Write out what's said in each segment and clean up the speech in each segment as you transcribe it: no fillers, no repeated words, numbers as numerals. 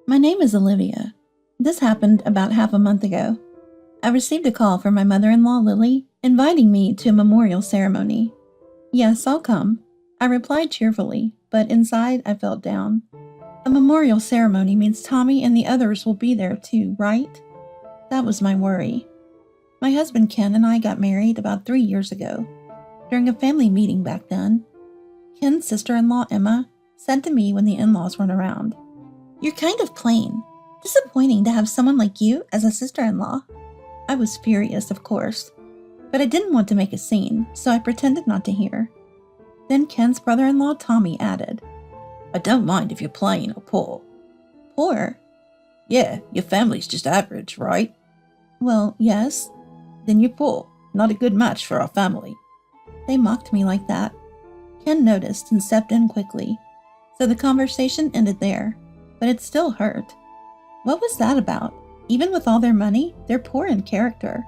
My name is Olivia. This happened about half a month ago. I received a call from my mother-in-law, Lily, inviting me to a memorial ceremony. Yes, I'll come. I replied cheerfully, but inside I felt down. A memorial ceremony means Tommy and the others will be there too, right? That was my worry. My husband Ken and I got married about 3 years ago. During a family meeting back then, Ken's sister-in-law, Emma, said to me when the in-laws weren't around, "You're kind of plain. Disappointing to have someone like you as a sister-in-law." I was furious, of course, but I didn't want to make a scene, so I pretended not to hear. Then Ken's brother-in-law, Tommy, added, "I don't mind if you're plain or poor." "Poor?" "Yeah, your family's just average, right?" "Well, yes." "Then you're poor. Not a good match for our family." They mocked me like that. Ken noticed and stepped in quickly, so the conversation ended there, but it still hurt. What was that about? Even with all their money, they're poor in character.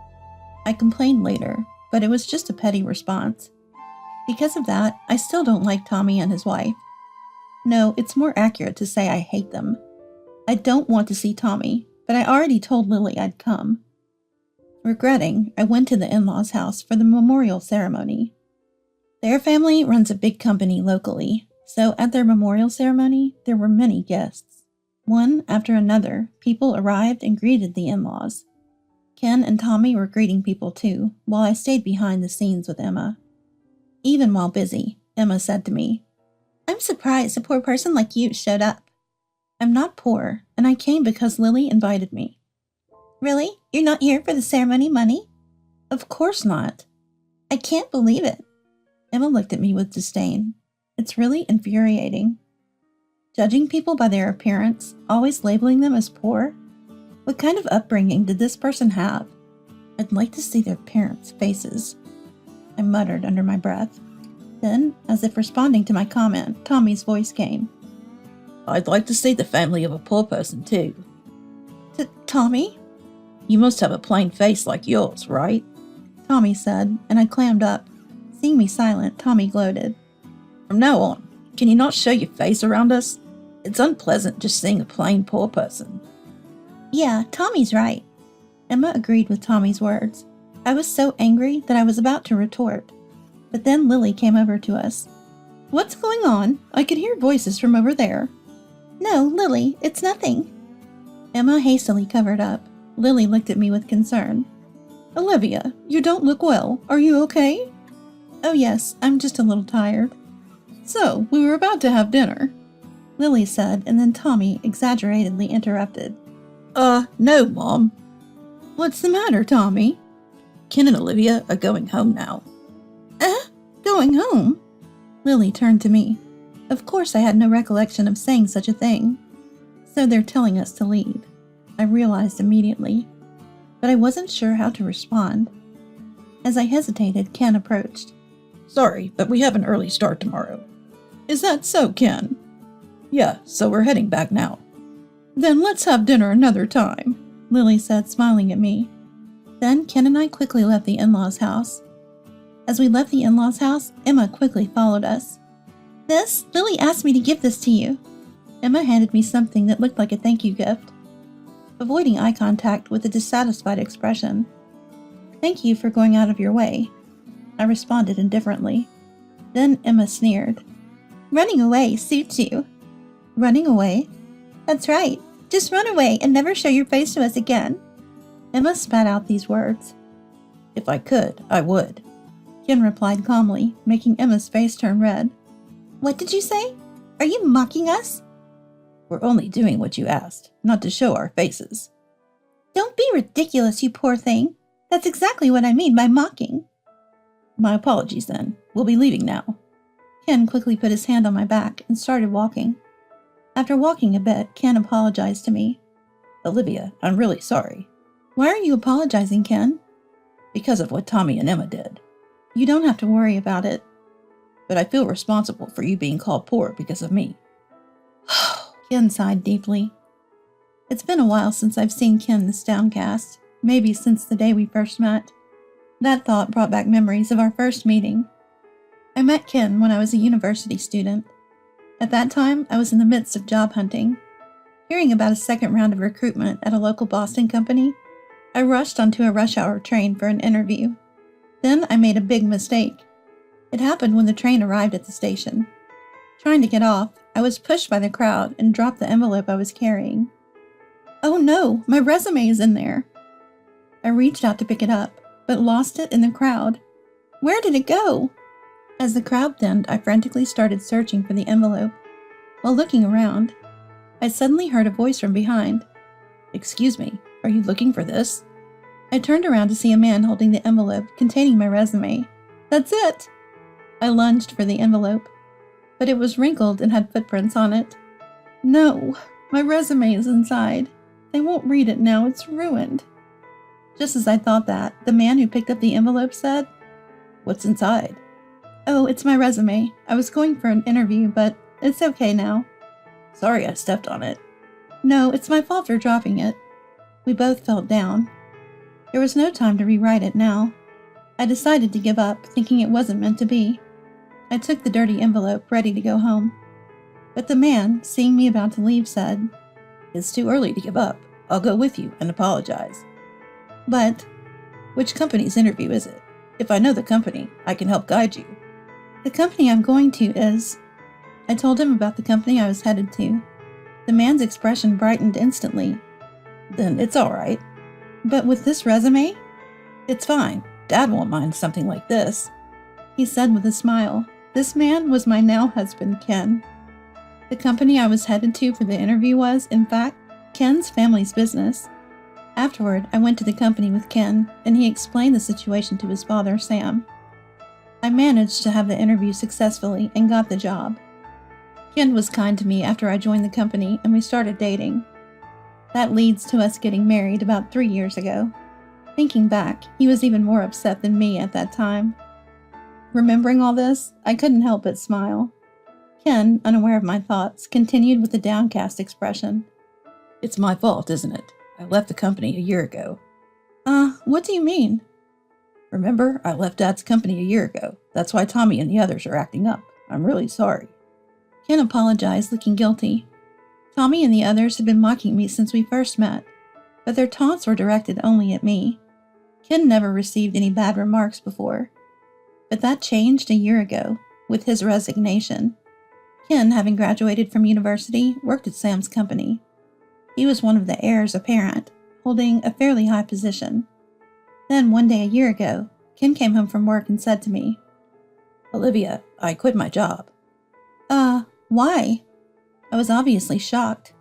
I complained later, but it was just a petty response. Because of that, I still don't like Tommy and his wife. No, it's more accurate to say I hate them. I don't want to see Tommy, but I already told Lily I'd come. Regretting, I went to the in-laws' house for the memorial ceremony. Their family runs a big company locally, so at their memorial ceremony, there were many guests. One after another, people arrived and greeted the in-laws. Ken and Tommy were greeting people too, while I stayed behind the scenes with Emma. Even while busy, Emma said to me, "I'm surprised a poor person like you showed up." "I'm not poor, and I came because Lily invited me." "Really? You're not here for the ceremony money?" "Of course not." "I can't believe it." Emma looked at me with disdain. It's really infuriating. Judging people by their appearance, always labeling them as poor? What kind of upbringing did this person have? I'd like to see their parents' faces. I muttered under my breath. Then, as if responding to my comment, Tommy's voice came. "I'd like to see the family of a poor person too." Tommy? "You must have a plain face like yours, right?" Tommy said, and I clammed up. Seeing me silent, Tommy gloated. "From now on, can you not show your face around us? It's unpleasant just seeing a plain poor person." Yeah, Tommy's right. Emma agreed with Tommy's words. I was so angry that I was about to retort. But then Lily came over to us. "What's going on? I could hear voices from over there." "No, Lily, it's nothing." Emma hastily covered up. Lily looked at me with concern. "Olivia, you don't look well. Are you okay?" "Oh yes, I'm just a little tired." "So, we were about to have dinner," Lily said, and then Tommy exaggeratedly interrupted. No, Mom." "What's the matter, Tommy?" "Ken and Olivia are going home now." Going home?" Lily turned to me. Of course I had no recollection of saying such a thing. So they're telling us to leave. I realized immediately, but I wasn't sure how to respond. As I hesitated, Ken approached. "Sorry, but we have an early start tomorrow." "Is that so, Ken?" "Yeah, so we're heading back now." "Then let's have dinner another time," Lily said, smiling at me. Then Ken and I quickly left the in-laws' house. As we left the in-laws' house, Emma quickly followed us. Lily asked me to give this to you." Emma handed me something that looked like a thank you gift. Avoiding eye contact with a dissatisfied expression. "Thank you for going out of your way." I responded indifferently. Then Emma sneered. "Running away suits you." "Running away?" "That's right. Just run away and never show your face to us again." Emma spat out these words. "If I could, I would," Ken replied calmly, making Emma's face turn red. "What did you say? Are you mocking us?" "We're only doing what you asked, not to show our faces." "Don't be ridiculous, you poor thing. That's exactly what I mean by mocking." "My apologies then. We'll be leaving now." Ken quickly put his hand on my back and started walking. After walking a bit, Ken apologized to me. "Olivia, I'm really sorry." "Why are you apologizing, Ken?" "Because of what Tommy and Emma did." "You don't have to worry about it." "But I feel responsible for you being called poor because of me." Ken sighed deeply. It's been a while since I've seen Ken this downcast, maybe since the day we first met. That thought brought back memories of our first meeting. I met Ken when I was a university student. At that time, I was in the midst of job hunting. Hearing about a second round of recruitment at a local Boston company, I rushed onto a rush hour train for an interview. Then I made a big mistake. It happened when the train arrived at the station. Trying to get off, I was pushed by the crowd and dropped the envelope I was carrying. Oh no, my resume is in there. I reached out to pick it up, but lost it in the crowd. Where did it go? As the crowd thinned, I frantically started searching for the envelope. While looking around, I suddenly heard a voice from behind. Excuse me, are you looking for this? I turned around to see a man holding the envelope containing my resume. That's it! I lunged for the envelope, but it was wrinkled and had footprints on it. No, my resume is inside. They won't read it now, it's ruined. Just as I thought that, the man who picked up the envelope said, What's inside? Oh, it's my resume. I was going for an interview, but it's okay now. Sorry I stepped on it. No, it's my fault for dropping it. We both felt down. There was no time to rewrite it now. I decided to give up, thinking it wasn't meant to be. I took the dirty envelope, ready to go home. But the man, seeing me about to leave, said, It's too early to give up. I'll go with you and apologize. But, which company's interview is it? If I know the company, I can help guide you. The company I'm going to is... I told him about the company I was headed to. The man's expression brightened instantly. Then it's all right. But with this resume? It's fine. Dad won't mind something like this. He said with a smile. This man was my now husband, Ken. The company I was headed to for the interview was, in fact, Ken's family's business. Afterward, I went to the company with Ken, and he explained the situation to his father, Sam. I managed to have the interview successfully and got the job. Ken was kind to me after I joined the company, and we started dating. That leads to us getting married about 3 years ago. Thinking back, he was even more upset than me at that time. Remembering all this, I couldn't help but smile. Ken, unaware of my thoughts, continued with a downcast expression. It's my fault, isn't it? I left the company a year ago. What do you mean? Remember, I left Dad's company a year ago. That's why Tommy and the others are acting up. I'm really sorry. Ken apologized, looking guilty. Tommy and the others had been mocking me since we first met, but their taunts were directed only at me. Ken never received any bad remarks before. But that changed a year ago, with his resignation. Ken, having graduated from university, worked at Sam's company. He was one of the heirs apparent, holding a fairly high position. Then one day a year ago, Ken came home from work and said to me, Olivia, I quit my job. Why? I was obviously shocked.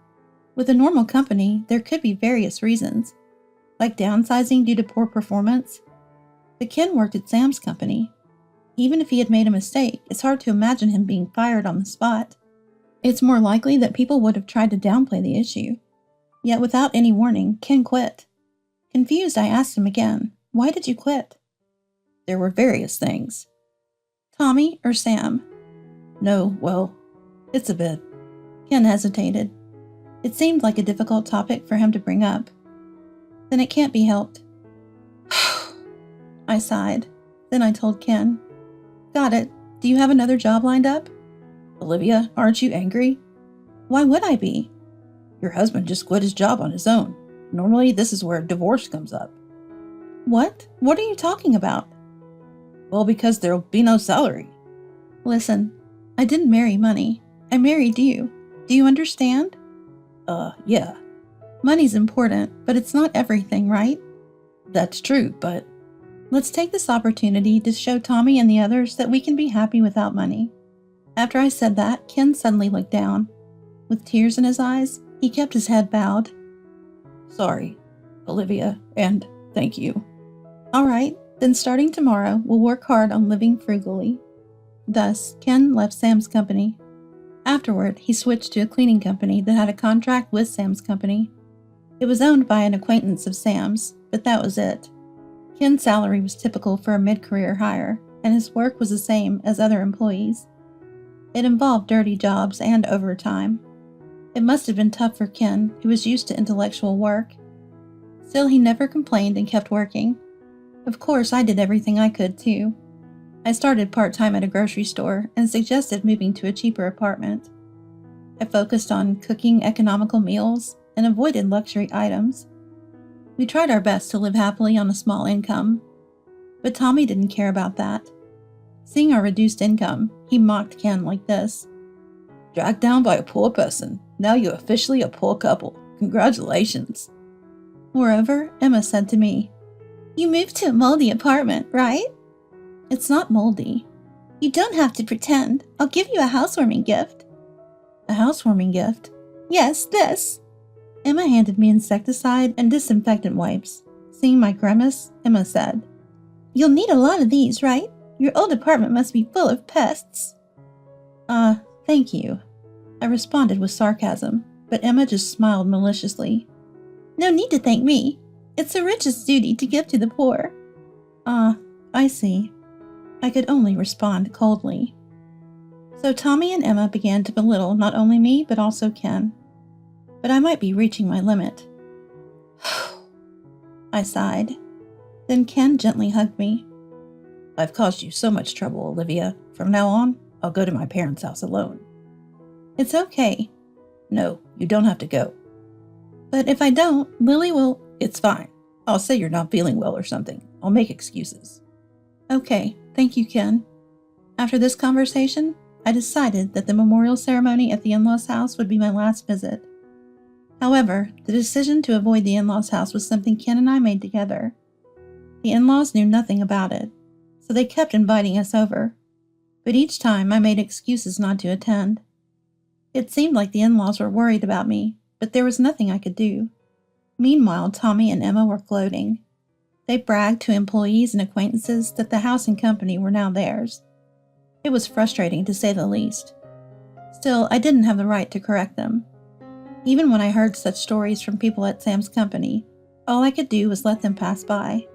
With a normal company, there could be various reasons, like downsizing due to poor performance. But Ken worked at Sam's company. Even if he had made a mistake, it's hard to imagine him being fired on the spot. It's more likely that people would have tried to downplay the issue. Yet without any warning, Ken quit. Confused, I asked him again, Why did you quit? There were various things. Tommy or Sam? No, well, it's a bit. Ken hesitated. It seemed like a difficult topic for him to bring up. Then it can't be helped. I sighed. Then I told Ken, Got it. Do you have another job lined up? Olivia, aren't you angry? Why would I be? Your husband just quit his job on his own. Normally, this is where divorce comes up. What? What are you talking about? Well, because there'll be no salary. Listen, I didn't marry money. I married you. Do you understand? Yeah. Money's important, but it's not everything, right? That's true, but... Let's take this opportunity to show Tommy and the others that we can be happy without money. After I said that, Ken suddenly looked down. With tears in his eyes, he kept his head bowed. Sorry, Olivia, and thank you. All right, then starting tomorrow, we'll work hard on living frugally. Thus, Ken left Sam's company. Afterward, he switched to a cleaning company that had a contract with Sam's company. It was owned by an acquaintance of Sam's, but that was it. Ken's salary was typical for a mid-career hire, and his work was the same as other employees. It involved dirty jobs and overtime. It must have been tough for Ken, who was used to intellectual work. Still, he never complained and kept working. Of course, I did everything I could, too. I started part-time at a grocery store and suggested moving to a cheaper apartment. I focused on cooking economical meals and avoided luxury items. We tried our best to live happily on a small income, but Tommy didn't care about that. Seeing our reduced income, he mocked Ken like this. Dragged down by a poor person. Now you're officially a poor couple. Congratulations. Moreover, Emma said to me, You moved to a moldy apartment, right? It's not moldy. You don't have to pretend. I'll give you a housewarming gift. A housewarming gift? Yes, this. Emma handed me insecticide and disinfectant wipes. Seeing my grimace, Emma said, You'll need a lot of these, right? Your old apartment must be full of pests. Thank you. I responded with sarcasm, but Emma just smiled maliciously. No need to thank me. It's the richest duty to give to the poor. I see. I could only respond coldly. So Tommy and Emma began to belittle not only me, but also Ken. But I might be reaching my limit. I sighed. Then Ken gently hugged me. I've caused you so much trouble, Olivia. From now on, I'll go to my parents' house alone. It's okay. No, you don't have to go. But if I don't, Lily will... It's fine. I'll say you're not feeling well or something. I'll make excuses. Okay, thank you, Ken. After this conversation, I decided that the memorial ceremony at the in-laws' house would be my last visit. However, the decision to avoid the in-laws' house was something Ken and I made together. The in-laws knew nothing about it, so they kept inviting us over. But each time I made excuses not to attend. It seemed like the in-laws were worried about me, but there was nothing I could do. Meanwhile, Tommy and Emma were gloating. They bragged to employees and acquaintances that the house and company were now theirs. It was frustrating, to say the least. Still, I didn't have the right to correct them. Even when I heard such stories from people at Sam's company, all I could do was let them pass by.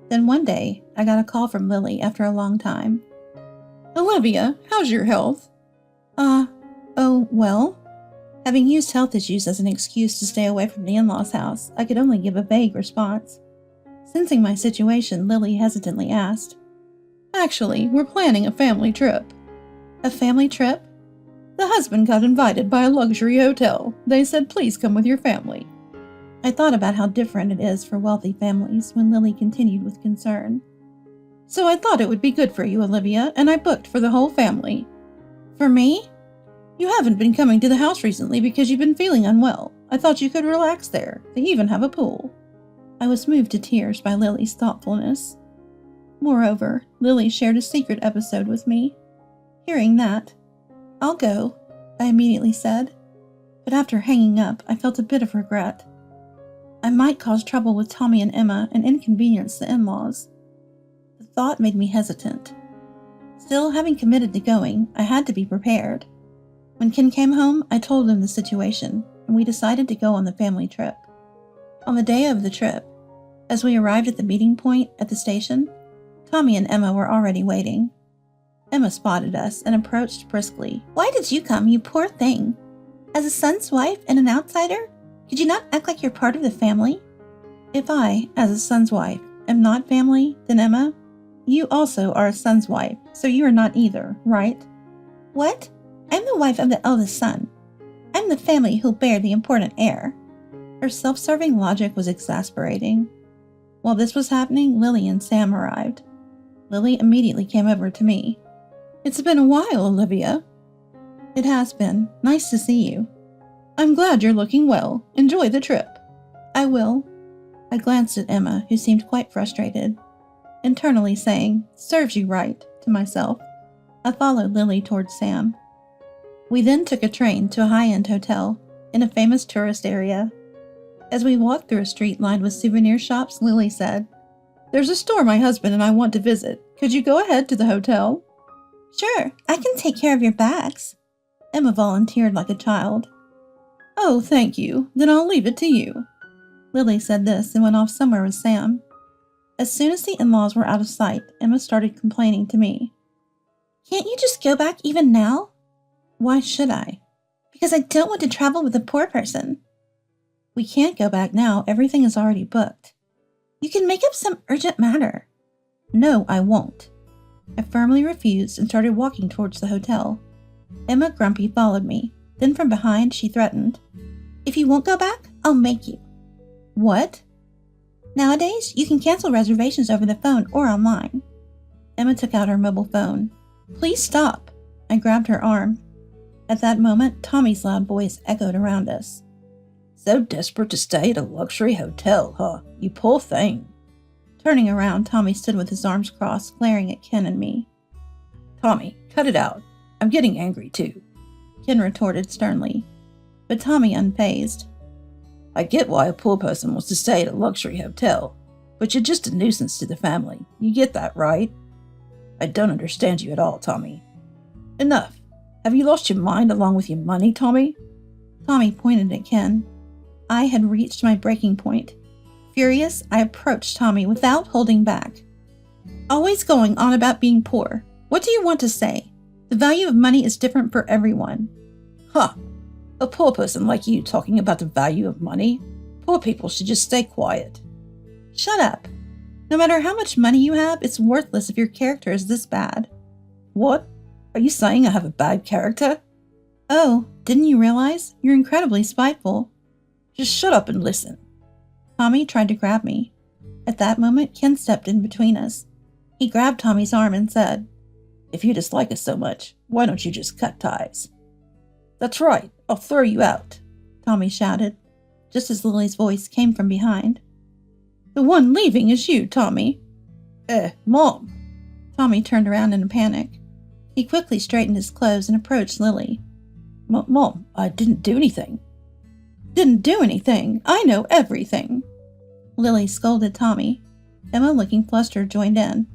Then one day, I got a call from Lily after a long time. Olivia, how's your health? Oh, well. Having used health issues as an excuse to stay away from the in-laws' house, I could only give a vague response. Sensing my situation, Lily hesitantly asked, Actually, we're planning a family trip. A family trip? The husband got invited by a luxury hotel. They said, please come with your family. I thought about how different it is for wealthy families when Lily continued with concern. So I thought it would be good for you, Olivia, and I booked for the whole family. For me? You haven't been coming to the house recently because you've been feeling unwell. I thought you could relax there. They even have a pool. I was moved to tears by Lily's thoughtfulness. Moreover, Lily shared a secret episode with me. Hearing that, I'll go, I immediately said. But after hanging up, I felt a bit of regret. I might cause trouble with Tommy and Emma and inconvenience the in-laws. The thought made me hesitant. Still, having committed to going, I had to be prepared. When Ken came home, I told him the situation, and we decided to go on the family trip. On the day of the trip, as we arrived at the meeting point at the station, Tommy and Emma were already waiting. Emma spotted us and approached briskly. Why did you come, you poor thing? As a son's wife and an outsider? Could you not act like you're part of the family? If I, as a son's wife, am not family, then Emma, you also are a son's wife, so you are not either, right? What? I'm the wife of the eldest son. I'm the family who'll bear the important heir. Her self-serving logic was exasperating. While this was happening, Lily and Sam arrived. Lily immediately came over to me. It's been a while, Olivia. It has been. Nice to see you. I'm glad you're looking well. Enjoy the trip. I will. I glanced at Emma, who seemed quite frustrated. Internally saying, serves you right, to myself. I followed Lily towards Sam. We then took a train to a high-end hotel in a famous tourist area. As we walked through a street lined with souvenir shops, Lily said, There's a store my husband and I want to visit. Could you go ahead to the hotel? Sure, I can take care of your bags. Emma volunteered like a child. Oh, thank you. Then I'll leave it to you. Lily said this and went off somewhere with Sam. As soon as the in-laws were out of sight, Emma started complaining to me. Can't you just go back even now? Why should I? Because I don't want to travel with a poor person. We can't go back now. Everything is already booked. You can make up some urgent matter. No, I won't. I firmly refused and started walking towards the hotel. Emma Grumpy followed me, Then from behind, she threatened, "If you won't go back, I'll make you." "What?" "Nowadays, you can cancel reservations over the phone or online." Emma took out her mobile phone. "Please stop." I grabbed her arm. At that moment, Tommy's loud voice echoed around us. "So desperate to stay at a luxury hotel, huh? You poor thing." Turning around, Tommy stood with his arms crossed, glaring at Ken and me. "Tommy, cut it out. I'm getting angry too," Ken retorted sternly. But Tommy unfazed. "I get why a poor person wants to stay at a luxury hotel, but you're just a nuisance to the family. You get that, right?" "I don't understand you at all, Tommy." "Enough. Have you lost your mind along with your money, Tommy?" Tommy pointed at Ken. I had reached my breaking point. Furious, I approached Tommy without holding back. "Always going on about being poor. What do you want to say? The value of money is different for everyone." "Huh. A poor person like you talking about the value of money? Poor people should just stay quiet." "Shut up. No matter how much money you have, it's worthless if your character is this bad." "What? Are you saying I have a bad character?" "Oh, didn't you realize? You're incredibly spiteful." "Just shut up and listen." Tommy tried to grab me. At that moment, Ken stepped in between us. He grabbed Tommy's arm and said, "If you dislike us so much, why don't you just cut ties?" "That's right, I'll throw you out," Tommy shouted, just as Lily's voice came from behind. "The one leaving is you, Tommy." Mom." Tommy turned around in a panic. He quickly straightened his clothes and approached Lily. Mom, I didn't do anything." "Didn't do anything? I know everything." Lily scolded Tommy. Emma, looking flustered, joined in.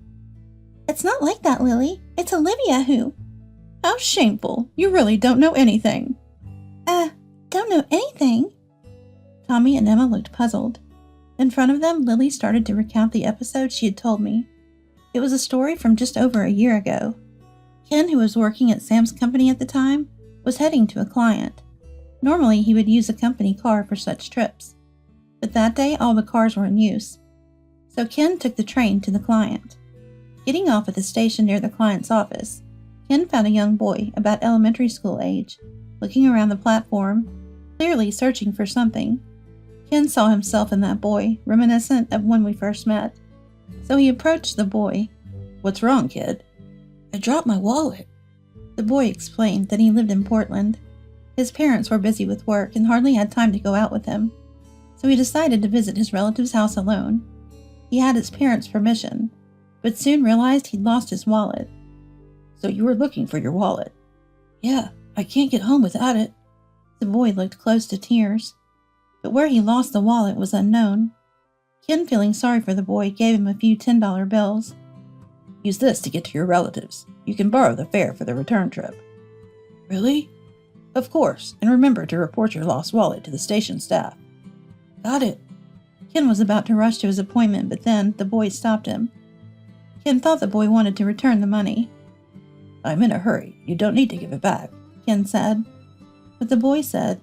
"It's not like that, Lily. It's Olivia who—" "How shameful. You really don't know anything." Don't know anything?" Tommy and Emma looked puzzled. In front of them, Lily started to recount the episode she had told me. It was a story from just over a year ago. Ken, who was working at Sam's company at the time, was heading to a client. Normally, he would use a company car for such trips. But that day, all the cars were in use. So Ken took the train to the client. Getting off at the station near the client's office, Ken found a young boy about elementary school age, looking around the platform, clearly searching for something. Ken saw himself in that boy, reminiscent of when we first met. So he approached the boy. "What's wrong, kid?" "I dropped my wallet." The boy explained that he lived in Portland. His parents were busy with work and hardly had time to go out with him, so he decided to visit his relative's house alone. He had his parents' permission, but soon realized he'd lost his wallet. "So you were looking for your wallet?" "Yeah, I can't get home without it." The boy looked close to tears, but where he lost the wallet was unknown. Ken, feeling sorry for the boy, gave him a few $10 bills. "Use this to get to your relatives. You can borrow the fare for the return trip." "Really?" "Of course, and remember to report your lost wallet to the station staff." "Got it." Ken was about to rush to his appointment, but then the boy stopped him. Ken thought the boy wanted to return the money. "I'm in a hurry. You don't need to give it back," Ken said. But the boy said,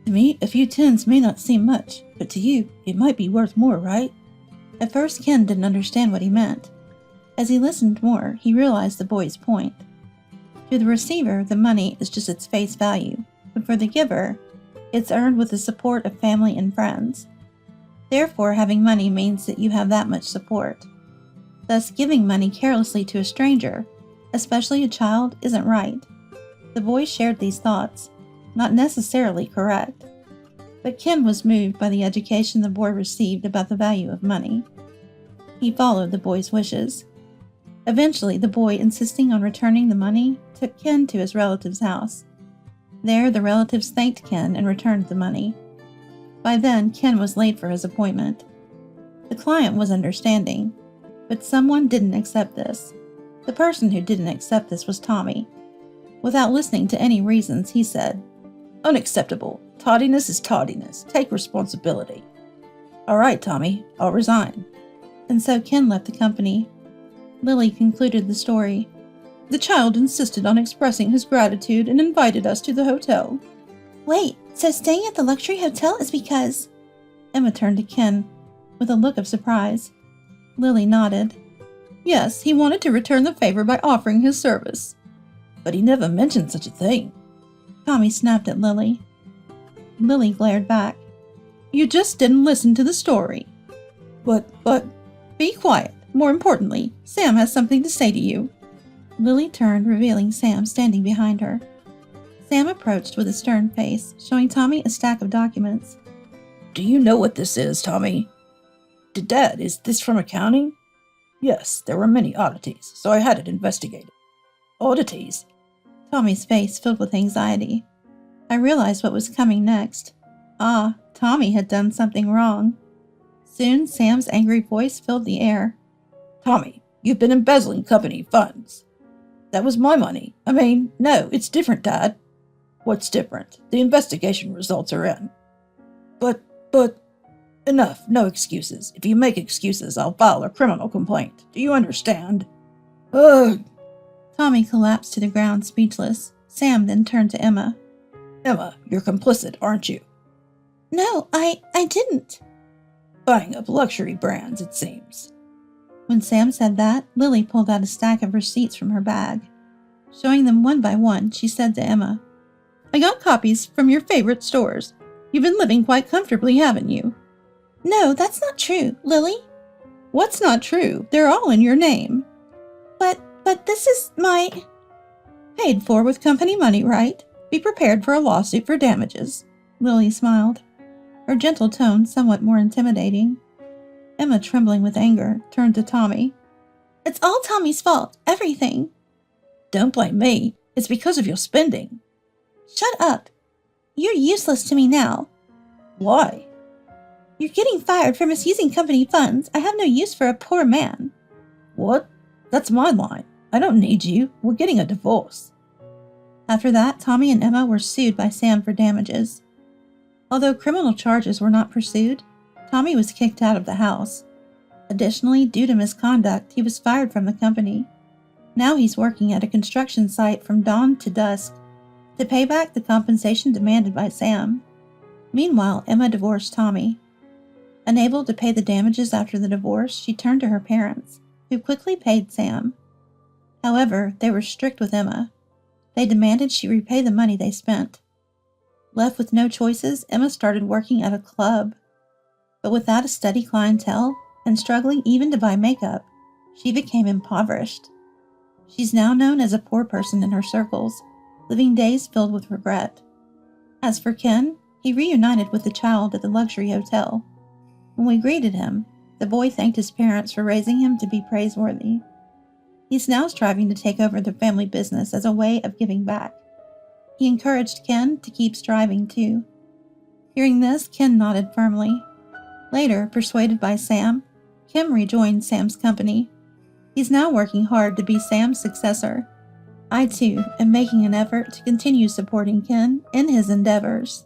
"To me, a few tens may not seem much, but to you, it might be worth more, right?" At first, Ken didn't understand what he meant. As he listened more, he realized the boy's point. To the receiver, the money is just its face value, but for the giver, it's earned with the support of family and friends. Therefore, having money means that you have that much support. Thus, giving money carelessly to a stranger, especially a child, isn't right. The boy shared these thoughts, not necessarily correct. But Ken was moved by the education the boy received about the value of money. He followed the boy's wishes. Eventually, the boy, insisting on returning the money, took Ken to his relative's house. There, the relatives thanked Ken and returned the money. By then, Ken was late for his appointment. The client was understanding, but someone didn't accept this. The person who didn't accept this was Tommy. Without listening to any reasons, he said, "Unacceptable. Tardiness is tardiness. Take responsibility." "All right, Tommy, I'll resign." And so Ken left the company. Lily concluded the story. "The child insisted on expressing his gratitude and invited us to the hotel." "Wait, so staying at the luxury hotel is because—" Emma turned to Ken with a look of surprise. Lily nodded. "Yes, he wanted to return the favor by offering his service." "But he never mentioned such a thing." Tommy snapped at Lily. Lily glared back. You just didn't listen to the story. But, Be quiet. More importantly, Sam has something to say to you. Lily turned, revealing Sam standing behind her. Sam approached with a stern face, showing Tommy a stack of documents. do you know what this is, Tommy? Dad, is this from accounting? Yes, there were many oddities, so I had it investigated. Oddities? Tommy's face filled with anxiety. I realized what was coming next. Tommy had done something wrong. Soon, Sam's angry voice filled the air. Tommy, you've been embezzling company funds. That was my money. No, it's different, Dad. What's different? The investigation results are in. But, enough, no excuses. If you make excuses, I'll file a criminal complaint. Do you understand? Ugh. Tommy collapsed to the ground, speechless. Sam then turned to Emma. Emma, you're complicit, aren't you? No, I didn't. Buying up luxury brands, it seems. When Sam said that, Lily pulled out a stack of receipts from her bag. Showing them one by one, she said to Emma, I got copies from your favorite stores. You've been living quite comfortably, haven't you? No, that's not true, Lily. What's not true? They're all in your name. But this is my... Paid for with company money, right? Be prepared for a lawsuit for damages. Lily smiled, her gentle tone somewhat more intimidating. Emma, trembling with anger, turned to Tommy. It's all Tommy's fault, everything. Don't blame me. It's because of your spending. Shut up. You're useless to me now. Why? You're getting fired for misusing company funds. I have no use for a poor man. What? That's my line. I don't need you. We're getting a divorce. After that, Tommy and Emma were sued by Sam for damages. Although criminal charges were not pursued, Tommy was kicked out of the house. Additionally, due to misconduct, he was fired from the company. Now he's working at a construction site from dawn to dusk to pay back the compensation demanded by Sam. Meanwhile, Emma divorced Tommy. Unable to pay the damages after the divorce, she turned to her parents, who quickly paid Sam. However, they were strict with Emma. They demanded she repay the money they spent. Left with no choices, Emma started working at a club. But without a steady clientele and struggling even to buy makeup, she became impoverished. She's now known as a poor person in her circles, living days filled with regret. As for Ken, he reunited with the child at the luxury hotel. When we greeted him, the boy thanked his parents for raising him to be praiseworthy. He's now striving to take over the family business as a way of giving back. He encouraged Ken to keep striving too. Hearing this, Ken nodded firmly. Later, persuaded by Sam, Kim rejoined Sam's company. He's now working hard to be Sam's successor. I too am making an effort to continue supporting Ken in his endeavors.